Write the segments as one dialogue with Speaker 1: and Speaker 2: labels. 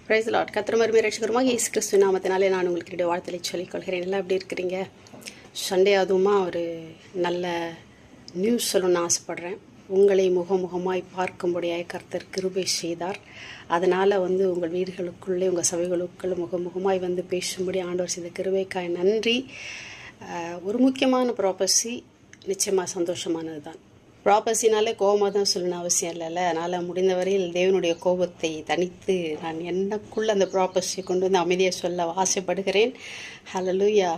Speaker 1: Price Lord. கர்த்தர் மறுபடியும் ரட்சகருமாக இயேசு கிறிஸ்து நாமத்தினாலே நான் உங்களுக்கு வாழ்த்தலை சொல்லிக்கொள்கிறேன். எல்லாம் எப்படி இருக்கிறீங்க? சண்டே அதுவுமா ஒரு நல்ல நியூஸ் சொல்லணும்னு ஆசைப்படுறேன். உங்களை முகமுகமாய் பார்க்கும்படியாய் கர்த்தர் கிருபை செய்தார். அதனால் உங்கள் வீடுகளுக்குள்ளே உங்கள் சபைகளுக்குள்ளே முகமுகமாய் பேசும்படி ஆண்டவர் செய்த கிருபைக்காய் நன்றி. ஒரு முக்கியமான ப்ராப்பர்சி நிச்சயமாக சந்தோஷமானது தான். ப்ராப்பர்சினாலே கோபமாக தான் சொல்லணும் அவசியம் இல்லைல்ல. அதனால் முடிந்தவரையில் தேவனுடைய கோபத்தை தனித்து நான் எனக்குள்ள அந்த ப்ராப்பர்சியை கொண்டு அமைதியாக சொல்ல ஆசைப்படுகிறேன். ஹல்லேலூயா.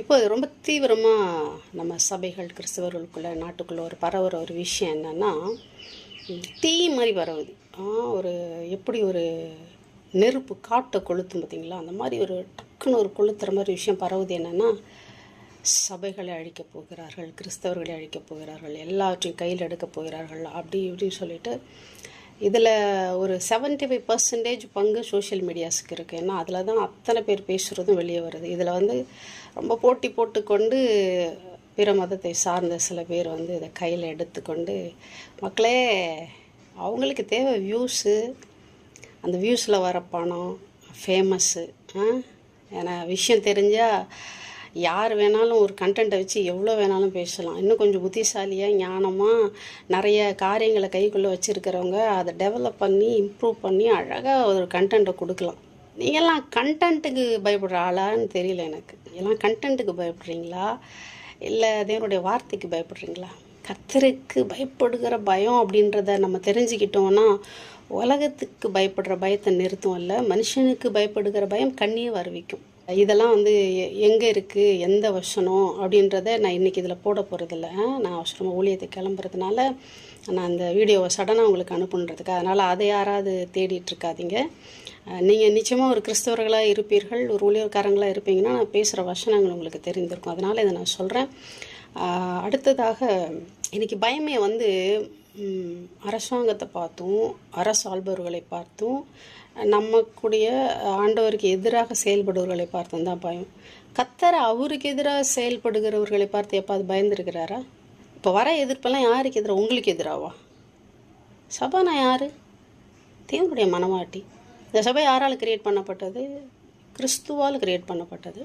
Speaker 1: இப்போ ரொம்ப தீவிரமாக நம்ம சபைகள் கிறிஸ்தவர்களுக்குள்ளே நாட்டுக்குள்ளே பரவுற ஒரு விஷயம் என்னென்னா, தீ மாதிரி பரவுது. எப்படி ஒரு நெருப்பு காட்டை கொளுத்தும் பார்த்தீங்களா, அந்த மாதிரி ஒரு டக்குன்னு ஒரு கொளுத்துற மாதிரி விஷயம் பரவுது. என்னென்னா, சபைகளை அழிக்கப் போகிறார்கள், கிறிஸ்தவர்களை அழிக்கப் போகிறார்கள், எல்லாவற்றையும் கையில் எடுக்கப் போகிறார்கள், அப்படி இப்படின்னு சொல்லிட்டு இதில் ஒரு 75% பங்கு சோஷியல் மீடியாஸுக்கு இருக்குது. ஏன்னா அதில் தான் அத்தனை பேர் பேசுகிறதும் வெளியே வருது. இதில் ரொம்ப போட்டி போட்டுக்கொண்டு பிற மதத்தை சார்ந்த சில பேர் இதை கையில் எடுத்துக்கொண்டு, மக்களே அவங்களுக்கு தேவை வியூஸு, அந்த வியூஸில் வர பணம், ஃபேமஸ்ஸு. ஏன்னா விஷயம் தெரிஞ்சால் யார் வேணாலும் ஒரு கண்டென்ட்டை வச்சு எவ்வளோ வேணாலும் பேசலாம். இன்னும் கொஞ்சம் புத்திசாலியாக ஞானமாக நிறைய காரியங்களை கைக்குள்ளே வச்சுருக்கிறவங்க அதை டெவலப் பண்ணி இம்ப்ரூவ் பண்ணி அழகாக ஒரு கண்டென்ட்டை கொடுக்கலாம். நீங்கள்லாம் கண்டென்ட்டுக்கு பயப்படுற ஆளான்னு தெரியல எனக்கு. எல்லாம் கண்டென்ட்டுக்கு பயப்படுறீங்களா இல்லை தேவனுடைய வார்த்தைக்கு பயப்படுறீங்களா? கர்த்தருக்கு பயப்படுகிற பயம் அப்படின்றத நம்ம தெரிஞ்சுக்கிட்டோன்னா உலகத்துக்கு பயப்படுற பயத்தை நிறுத்தும். இல்லை, மனுஷனுக்கு பயப்படுகிற பயம் கண்ணியே வருவிக்கும். இதெல்லாம் எங்கே இருக்குது, எந்த வசனம் அப்படின்றத நான் இன்றைக்கி இதில் போட போகிறதில்ல. நான் அவசரமாக ஊழியத்தை கிளம்புறதுனால நான் அந்த வீடியோவை சடனாக உங்களுக்கு அனுப்புன்றதுக்கு. அதனால் அதை யாராவது தேடிட்டுருக்காதீங்க. நீங்கள் நிச்சயமாக ஒரு கிறிஸ்தவர்களாக இருப்பீர்கள், ஒரு ஊழியர்காரங்களாக இருப்பீங்கன்னா நான் பேசுகிற வசனங்கள் உங்களுக்கு தெரிந்திருக்கும். அதனால் இதை நான் சொல்கிறேன். அடுத்ததாக இன்றைக்கி பயமே அரசாங்கத்தை பார்த்தும் அரசாள்பவர்களை பார்த்தும் நம்மக்கூடிய ஆண்டவருக்கு எதிராக செயல்படுவர்களை பார்த்தும் தான் பயம். கர்த்தர் அவருக்கு எதிராக செயல்படுகிறவர்களை பார்த்து எப்பாவது பயந்துருக்கிறாரா? இப்போ வர எதிர்ப்பெல்லாம் யாருக்கு எதிராக? உங்களுக்கு எதிராவா? சபைனா யார்? தேவனுடைய மனவாட்டி. இந்த சபை யாரால் கிரியேட் பண்ணப்பட்டது? கிறிஸ்துவால் கிரியேட் பண்ணப்பட்டது.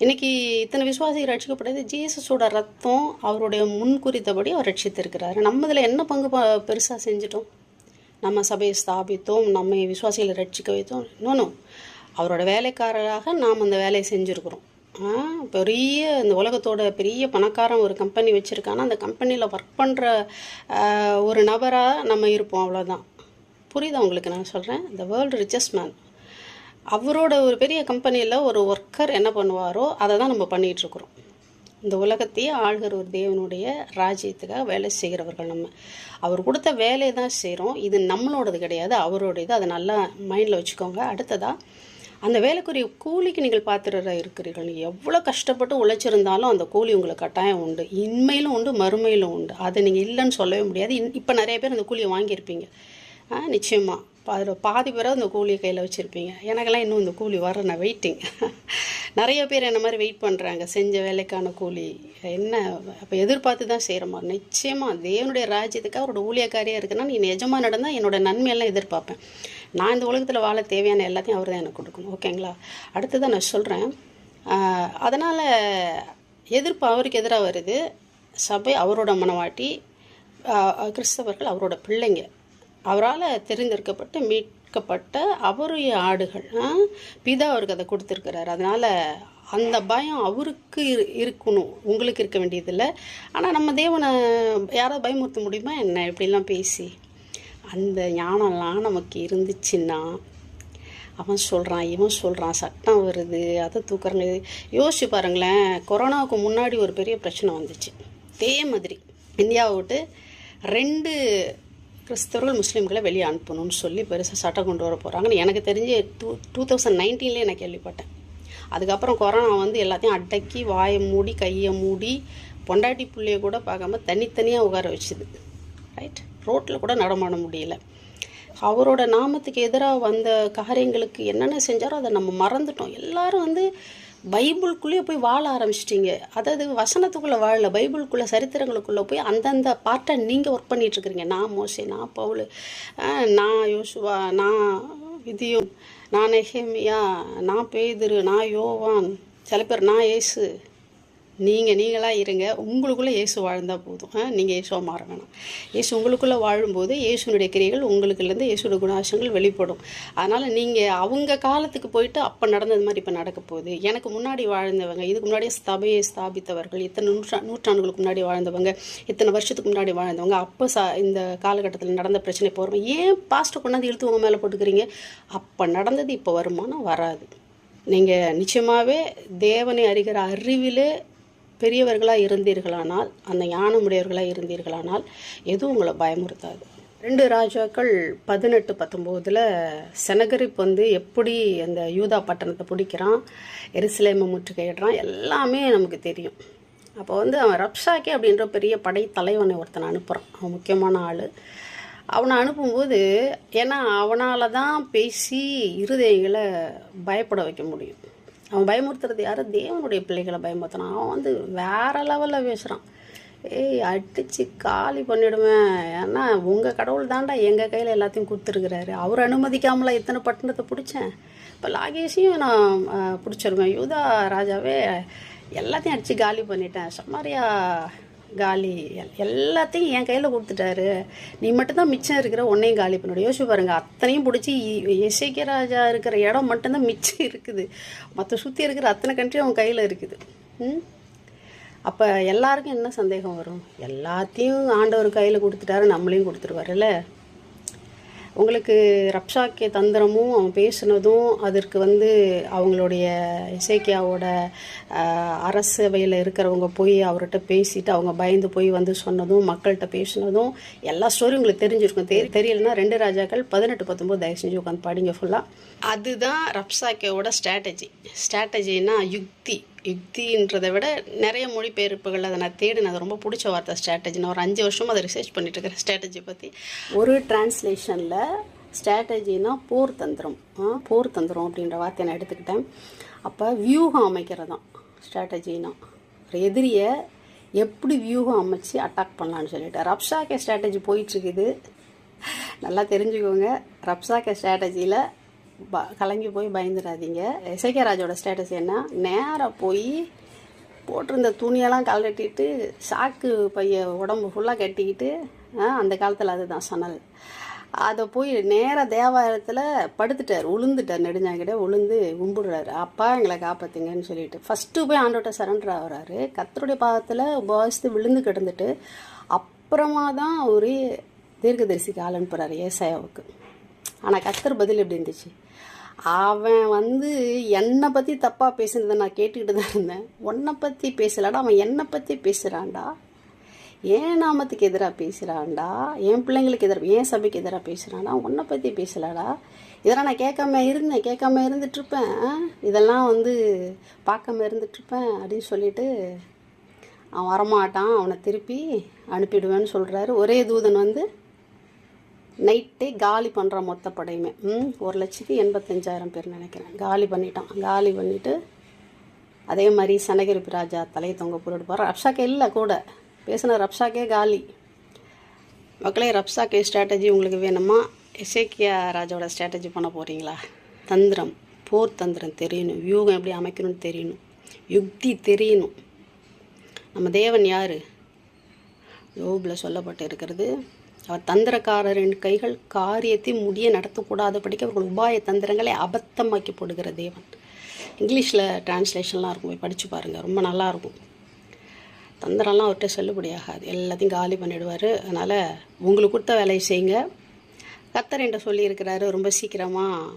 Speaker 1: இன்றைக்கி இத்தனை விசுவாசிகள் ரட்சிக்கப்பட்டது ஜீசஸோட ரத்தம், அவருடைய முன்குறித்தபடி அவர் ரட்சித்திருக்கிறாரு. நம்ம இதில் என்ன பங்கு பெருசாக செஞ்சிட்டோம்? நம்ம சபையை ஸ்தாபித்தோம், நம்ம விசுவாசிகளை ரட்சிக்க வைத்தோம்? இன்னொன்று, அவரோட வேலைக்காரராக நாம் அந்த வேலையை செஞ்சுருக்குறோம். பெரிய இந்த உலகத்தோட பெரிய பணக்காரன் ஒரு கம்பெனி வச்சுருக்கான்னா அந்த கம்பெனியில் ஒர்க் பண்ணுற ஒரு நபராக நம்ம இருப்போம், அவ்வளோதான். புரியுதா உங்களுக்கு நான் சொல்கிறேன்? த வேர்ல்டு ரிச்சஸ்ட் மேன், அவரோட ஒரு பெரிய கம்பெனியில் ஒரு ஒர்க்கர் என்ன பண்ணுவாரோ அதை தான் நம்ம பண்ணிகிட்ருக்குறோம். இந்த உலகத்தையே ஆள்கிற ஒரு தேவனுடைய ராஜ்யத்துக்காக வேலை செய்கிறவர்கள் நம்ம. அவர் கொடுத்த வேலையை தான் செய்கிறோம். இது நம்மளோடது கிடையாது, அவரோடது. அதை நல்லா மைண்டில் வச்சுக்கோங்க. அடுத்ததாக, அந்த வேலைக்குரிய கூலிக்கு நீங்கள் பாத்திரராக இருக்கிறீர்கள். நீங்கள் எவ்வளோ கஷ்டப்பட்டு உழைச்சிருந்தாலும் அந்த கூலி உங்களுக்கு கட்டாயம் உண்டு. இன்மையிலும் உண்டு, மறுமையிலும் உண்டு. அதை நீங்கள் இல்லைன்னு சொல்லவே முடியாது. இப்போ நிறைய பேர் அந்த கூலியை வாங்கியிருப்பீங்க. நிச்சயமாக அதில் பாதி பேராக இந்த கூலியை கையில் வச்சுருப்பீங்க. எனக்கெல்லாம் இன்னும் இந்த கூலி வர நான் வெயிட்டிங். நிறைய பேர் என்ன மாதிரி வெயிட் பண்ணுறாங்க செஞ்ச வேலைக்கான கூலி. என்ன அப்போ எதிர்பார்த்து தான் செய்கிற மாதிரி. நிச்சயமாக தேவனுடைய ராஜ்யத்துக்காக அவரோட ஊழியக்காரியாக இருக்குன்னா நீ நிஜமாக நடந்தால் என்னோட நன்மையெல்லாம் எதிர்பார்ப்பேன். நான் இந்த உலகத்தில் வாழ தேவையான எல்லாத்தையும் அவர் தான் எனக்கு கொடுக்கணும். ஓகேங்களா? அடுத்ததான் நான் சொல்கிறேன். அதனால் எதிர்ப்பு அவருக்கு எதிராக வருது. சபை அவரோட மனவாட்டி, கிறிஸ்தவர்கள் அவரோட பிள்ளைங்க, அவரால் தெரிந்தெடுக்கப்பட்டு மீட்கப்பட்ட அவருடைய ஆடுகள். பிதா அவருக்கு அதை கொடுத்துருக்கிறார். அதனால் அந்த பயம் அவருக்கு இருக்கணும், உங்களுக்கு இருக்க வேண்டியதில்லை. ஆனால் நம்ம தேவனை யாராவது பயமுறுத்த முடியுமா என்ன? இப்படிலாம் பேசி அந்த ஞானம்லாம் நமக்கு இருந்துச்சுன்னா, அவன் சொல்கிறான் இவன் சொல்கிறான், சட்டம் வருது, அதை தூக்குறாங்க. யோசிச்சு பாருங்களேன். கொரோனாவுக்கு முன்னாடி ஒரு பெரிய பிரச்சனை வந்துச்சு. இதே மாதிரி இந்தியாவை விட்டு 2 கிறிஸ்தவர்கள் முஸ்லீம்களை வெளியே அனுப்பணும்னு சொல்லி பெருசாக சட்டம் கொண்டு வர போகிறாங்கன்னு எனக்கு தெரிஞ்சு 2019 நான் கேள்விப்பட்டேன். அதுக்கப்புறம் கொரோனா எல்லாத்தையும் அடக்கி வாயை மூடி கையை மூடி பொண்டாட்டி பிள்ளைய கூட பார்க்காம தனித்தனியாக உட்கார வச்சுது. ரைட்? ரோட்டில் கூட நடமாட முடியல. அவரோட நாமத்துக்கு எதிராக வந்த காரியங்களுக்கு என்னென்ன செஞ்சாரோ அதை நம்ம மறந்துட்டோம். எல்லாரும் பைபிளுக்குள்ளேயே போய் வாழ ஆரம்பிச்சிட்டிங்க. அதாவது வசனத்துக்குள்ளே வாழல, பைபிளுக்குள்ளே சரித்திரங்களுக்குள்ளே போய் அந்தந்த பார்ட்டை நீங்கள் ஒர்க் பண்ணிகிட்ருக்குறீங்க. நான் மோசே, நான் பவுல், நான் யோசுவா, நான் இதையும் நான் நெகேமியா, நான் பேதுரு, நான் யோவான், சில பேர் நான் இயேசு. நீங்களாக இருங்க, உங்களுக்குள்ளே இயேசு வாழ்ந்தால் போதும். நீங்கள் இயேசுவை மாற வேணாம். இயேசு உங்களுக்குள்ளே வாழும்போது இயேசுனுடைய கிரியைகள் உங்களுக்குலேருந்து இயேசுடைய குணாசங்கள் வெளிப்படும். அதனால் நீங்கள் அவங்க காலத்துக்கு போயிட்டு அப்போ நடந்தது மாதிரி இப்போ நடக்க போகுது. எனக்கு முன்னாடி வாழ்ந்தவங்க, இதுக்கு முன்னாடியே சபையை ஸ்தாபித்தவர்கள், இத்தனை நூற்றாண்டுகளுக்கு முன்னாடி வாழ்ந்தவங்க, இத்தனை வருஷத்துக்கு முன்னாடி வாழ்ந்தவங்க, அப்போ இந்த காலகட்டத்தில் நடந்த பிரச்சனை போகிறோம். ஏன் பாஸ்ட்டை கொண்டாந்து இழுத்து உங்கள் மேலே போட்டுக்கிறீங்க? அப்போ நடந்தது இப்போ வருமானா வராது. நீங்கள் நிச்சயமாகவே தேவனை அறிகிற அறிவிலே பெரியவர்களாக இருந்தீர்களானால், அந்த ஞானமுடையவர்களாக இருந்தீர்களானால் எதுவும் உங்களை பயமுறுத்தாது. 2 ராஜாக்கள் 18-19 செனகரிப் வந்து எப்படி அந்த யூதா பட்டணத்தை பிடிக்கிறான், எருசலேமை முற்றுகையிடுறான், எல்லாமே நமக்கு தெரியும். அப்போ வந்து அவன் ரப்சாக்கே அப்படின்ற பெரிய படை தலைவனை ஒருத்தனை அனுப்புகிறான். அவன் முக்கியமான ஆள். அவனை அனுப்பும்போது, ஏன்னா அவனால் தான் பேசி இருதயங்களை பயப்பட வைக்க முடியும். அவன் பயமுறுத்துறது யார்? தேவனுடைய பிள்ளைகளை பயமுறுத்தினான். அவன் வந்து வேறு லெவலில் பேசுகிறான். ஏய், அடித்து காலி பண்ணிவிடுவேன், ஏன்னா உங்கள் கடவுள் தாண்டா எங்கள் கையில் எல்லாத்தையும் கொடுத்துருக்குறாரு. அவர் அனுமதிக்காமலாம் இத்தனை பட்டணத்தை பிடிச்சேன், இப்போ லாகேஷையும் நான் பிடிச்சிருவேன். யூதா ராஜாவே எல்லாத்தையும் அடித்து காலி பண்ணிட்டேன், சமாரியா காலி, எல்லாத்தையும் என் கையில் கொடுத்துட்டாரு, நீ மட்டும்தான் மிச்சம் இருக்கிற, உன்னையும் காலி பண்ணிவிடு. யோசிச்சு பாருங்கள், அத்தனையும் பிடிச்சி எசேக்கியா ராஜா இருக்கிற இடம் மட்டும்தான் மிச்சம் இருக்குது, மற்ற சுற்றி இருக்கிற அத்தனை கண்ட்ரி அவன் கையில் இருக்குது. அப்போ எல்லாருக்கும் என்ன சந்தேகம் வரும்? எல்லாத்தையும் ஆண்டவர் கையில் கொடுத்துட்டாரு, நம்மளையும் கொடுத்துருவாருல்ல. உங்களுக்கு ரப்சாக்கே தந்திரமும் அவன் பேசுனதும், அதற்கு வந்து அவங்களுடைய எசேக்கியாவோட அரசவையில் இருக்கிறவங்க போய் அவர்கிட்ட பேசிட்டு அவங்க பயந்து போய் வந்து சொன்னதும், மக்கள்கிட்ட பேசினதும், எல்லா ஸ்டோரியும் உங்களுக்கு தெரிஞ்சிருக்கும். தெரியலன்னா 2 ராஜாக்கள் 18-19 தயவு செஞ்சு உட்காந்து படிங்க ஃபுல்லாக. அதுதான் ரப்சாக்கேவோட ஸ்ட்ராட்டஜின்னா யுக்தின்றதை விட நிறைய மொழிபெயர்ப்புகள் அதை நான் தேடினேன். அது ரொம்ப பிடிச்ச வார்த்தை ஸ்ட்ராட்டஜி. நான் ஒரு 5 வருஷமாக அதை ரிசர்ச் பண்ணிட்டு இருக்கிறேன் ஸ்ட்ராட்டஜி பற்றி. ஒரு டிரான்ஸ்லேஷனில் ஸ்ட்ராட்டஜினா போர் தந்திரம் அப்படின்ற வார்த்தையை நான் எடுத்துக்கிட்டேன். அப்போ வியூகம் அமைக்கிறது தான் ஸ்ட்ராட்டஜினா. ஒரு எதிரியை எப்படி வியூகம் அமைச்சு அட்டாக் பண்ணலான்னு சொல்லிட்டு ரப்சாக்கே ஸ்ட்ராட்டஜி போயிட்டுருக்குது. நல்லா தெரிஞ்சுக்கோங்க, ரப்சாக்கே ஸ்ட்ராட்டஜியில் கலங்கி போய் பயந்துடாதீங்க. எசேக்கியா ராஜோட ஸ்டேட்டஸ் என்ன? நேராக போய் போட்டிருந்த துணியெல்லாம் கழட்டிட்டு சாக்கு பைய உடம்பு ஃபுல்லாக கட்டிக்கிட்டு, அந்த காலத்தில் அதுதான் சணல், அதை போய் நேராக தேவாலயத்தில் படுத்துட்டார், உளுந்துட்டார், நெடுஞ்சாங்கிட்ட உளுந்து கும்பிடுறாரு, அப்பா எங்களை காப்பாற்றுங்கன்னு சொல்லிட்டு. ஃபஸ்ட்டு போய் ஆண்டோட்ட சரண்டர் ஆகிறாரு, கர்த்தருடைய பாதத்தில் உபவாசித்து விழுந்து கிடந்துட்டு அப்புறமா தான் ஒரு தீர்க்கதரிசிக்கு ஆள் அனுப்புகிறாரு ஏசாயாவுக்கு. ஆனால் கர்த்தர் பதில் எப்படி இருந்துச்சு? அவன் வந்து என்னை பற்றி தப்பாக பேசுனதை நான் கேட்டுக்கிட்டு தான் இருந்தேன். உன்னை பற்றி பேசலாடா, அவன் என்னை பற்றி பேசுகிறான்டா, ஏன் நாமத்துக்கு எதிராக பேசுகிறான்டா, என் பிள்ளைங்களுக்கு எதிராக, என் சபைக்கு எதிராக பேசுகிறான்டா, உன்னை பற்றி பேசலாடா. இதெல்லாம் நான் கேட்காம இருந்துட்டுருப்பேன், இதெல்லாம் வந்து பார்க்காம இருந்துட்டுருப்பேன் அப்படின்னு சொல்லிட்டு அவன் வரமாட்டான், அவனை திருப்பி அனுப்பிடுவேன்னு சொல்கிறாரு. ஒரே தூதன் வந்து நைட்டே காலி பண்ணுற மொத்த படையுமே 1,85,000 பேர் நினைக்கிறேன் காலி பண்ணிட்டான். காலி பண்ணிவிட்டு அதே மாதிரி செனகரிப் ராஜா தலையை தொங்க போட்டுப்பார். ரப்சாக்கே இல்லை கூட பேசின, ரப்சாக்கே காலி. மக்களே, ரப்சாக்கே ஸ்ட்ராட்டஜி உங்களுக்கு வேணுமா? எசேக்கியா ராஜாவோட ஸ்ட்ராட்டஜி பண்ண போகிறீங்களா? போர் தந்திரம் தெரியணும், வியூகம் எப்படி அமைக்கணும்னு தெரியணும், யுக்தி தெரியணும். நம்ம தேவன் யார்? யோபில் சொல்லப்பட்டு இருக்கிறது, அவர் தந்திரக்காரரின் கைகள் காரியத்தை முடிய நடத்தக்கூடாதபடிக்கு அவர்கள் உபாய தந்திரங்களை அபத்தமாக்கி போடுகிற தேவன். இங்கிலீஷில் டிரான்ஸ்லேஷன்லாம் இருக்கும், போய் படித்து பாருங்கள், ரொம்ப நல்லாயிருக்கும். தந்திரம்லாம் அவர்கிட்ட செல்லுபடியாகாது, எல்லாத்தையும் காலி பண்ணிவிடுவார். அதனால் உங்களுக்கு கொடுத்த வேலையை செய்யுங்க. கர்த்தர் என்கிட்ட சொல்லியிருக்கிறாரு, ரொம்ப சீக்கிரமாக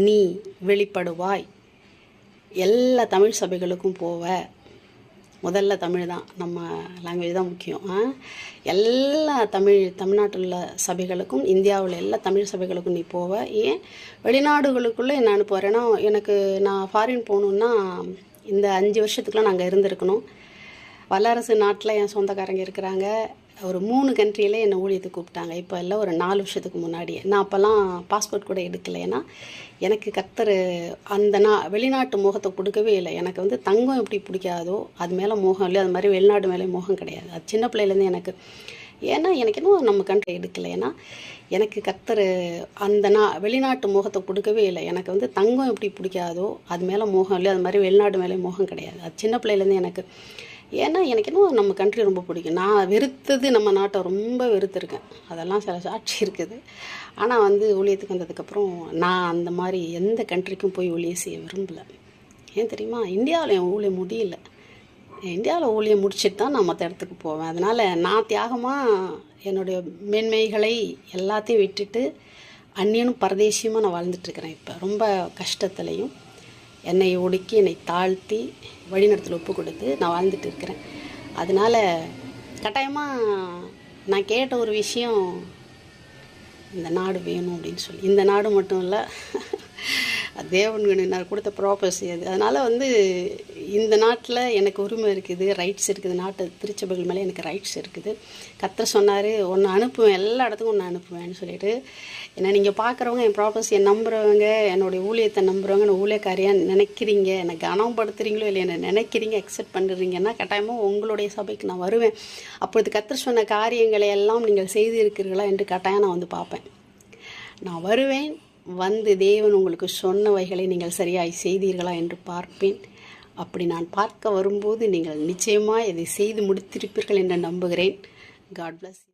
Speaker 1: நீ வெளிப்படுவாய், எல்லா தமிழ் சபைகளுக்கும் போவ. முதல்ல தமிழ் தான், நம்ம லாங்குவேஜ் தான் முக்கியம். எல்லா தமிழ்நாட்டில் உள்ள சபைகளுக்கும், இந்தியாவில் எல்லா தமிழ் சபைகளுக்கும் நீ போவ. ஏன் வெளிநாடுகளுக்குள்ளே என்ன அனுப்புவார்? ஏன்னா நான் ஃபாரின் போகணுன்னா இந்த 5 வருஷத்துக்குலாம் நாங்கள் இருந்திருக்கணும். வல்லரசு நாட்டில் என் சொந்தக்காரங்க இருக்கிறாங்க. ஒரு 3 கண்ட்ரியிலே என்னை ஊழியத்துக்கு கூப்பிட்டாங்க. இப்போ இல்லை, ஒரு 4 வருஷத்துக்கு முன்னாடியே. நான் அப்போல்லாம் பாஸ்போர்ட் கூட எடுக்கலை. ஏன்னா எனக்கு கர்த்தர் அந்த வெளிநாட்டு மோகத்தை கொடுக்கவே இல்லை. எனக்கு வந்து தங்கம் எப்படி பிடிக்காதோ அது மேலே மோகம் இல்லை, அது மாதிரி வெளிநாடு மேலே மோகம் கிடையாது. அது சின்ன பிள்ளையிலேருந்து எனக்கு ஏன்னா எனக்கு இன்னும் நம்ம கண்ட்ரி எடுக்கலை. ஏன்னா எனக்கு கர்த்தர் அந்த வெளிநாட்டு மோகத்தை கொடுக்கவே இல்லை. எனக்கு வந்து தங்கம் எப்படி பிடிக்காதோ அது மேலே மோகம் இல்லை, அது மாதிரி வெளிநாடு மேலே மோகம் கிடையாது. அது சின்ன பிள்ளையிலேருந்து எனக்கு. ஏன்னா எனக்கு இன்னும் நம்ம கண்ட்ரி ரொம்ப பிடிக்கும். நான் வெறுத்தது நம்ம நாட்டை ரொம்ப வெறுத்துருக்கேன், அதெல்லாம் சில சாட்சி இருக்குது. ஆனால் வந்து ஊழியத்துக்கு வந்ததுக்கப்புறம் நான் அந்த மாதிரி எந்த கண்ட்ரிக்கும் போய் ஊழியம் செய்ய விரும்பலை. ஏன் தெரியுமா? இந்தியாவில் என் ஊழியம் முடியல. இந்தியாவில் ஊழியம் முடிச்சுட்டு தான் நான் மற்ற இடத்துக்கு போவேன். அதனால் நான் தியாகமாக என்னுடைய மேன்மைகளை எல்லாத்தையும் விட்டுட்டு அந்நியனும் பரதேசியமாக நான் வாழ்ந்துட்டுருக்கிறேன். இப்போ ரொம்ப கஷ்டத்துலையும் என்னை ஒடுக்கி என்னை தாழ்த்தி வழிநடத்தல் ஒப்பு கொடுத்து நான் வாழ்ந்துட்டு இருக்கிறேன். அதனால் கட்டாயமாக நான் கேட்ட ஒரு விஷயம், இந்த நாடு வேணும் அப்படின்னு சொல்லி. இந்த நாடு மட்டும் இல்லை, தேவன் நான் கொடுத்த ப்ராப்பர்சி அது. அதனால் வந்து இந்த நாட்டில் எனக்கு உரிமை இருக்குது, ரைட்ஸ் இருக்குது. நாட்டு திருச்சபைகள் மேலே எனக்கு ரைட்ஸ் இருக்குது. கர்த்தர் சொன்னார், ஒன்று அனுப்புவேன், எல்லா இடத்துக்கும் ஒன்று அனுப்புவேன்னு சொல்லிட்டு. ஏன்னா நீங்கள் பார்க்குறவங்க என் ப்ராப்பர்சியை நம்புகிறவங்க, என்னுடைய ஊழியத்தை நம்புகிறவங்க, நான் ஊழியக்காரியாக நினைக்கிறீங்க, என்னை கனப்படுத்துகிறீங்களோ இல்லை என்னை நினைக்கிறீங்க, அக்செப்ட் பண்ணுறீங்கன்னா கட்டாயமாக உங்களுடைய சபைக்கு நான் வருவேன். அப்பொழுது கர்த்தர் சொன்ன காரியங்களை எல்லாம் நீங்கள் செய்திருக்கிறீர்களா என்று கட்டாயம் நான் வந்து பார்ப்பேன். நான் வருவேன், வந்து தேவன் உங்களுக்கு சொன்னவைகளை நீங்கள் சரியாய் செய்தீர்களா என்று பார்ப்பேன். அப்படி நான் பார்க்க வரும்போது நீங்கள் நிச்சயமாக இதை செய்து முடித்திருப்பீர்கள் என்று நம்புகிறேன். God plus.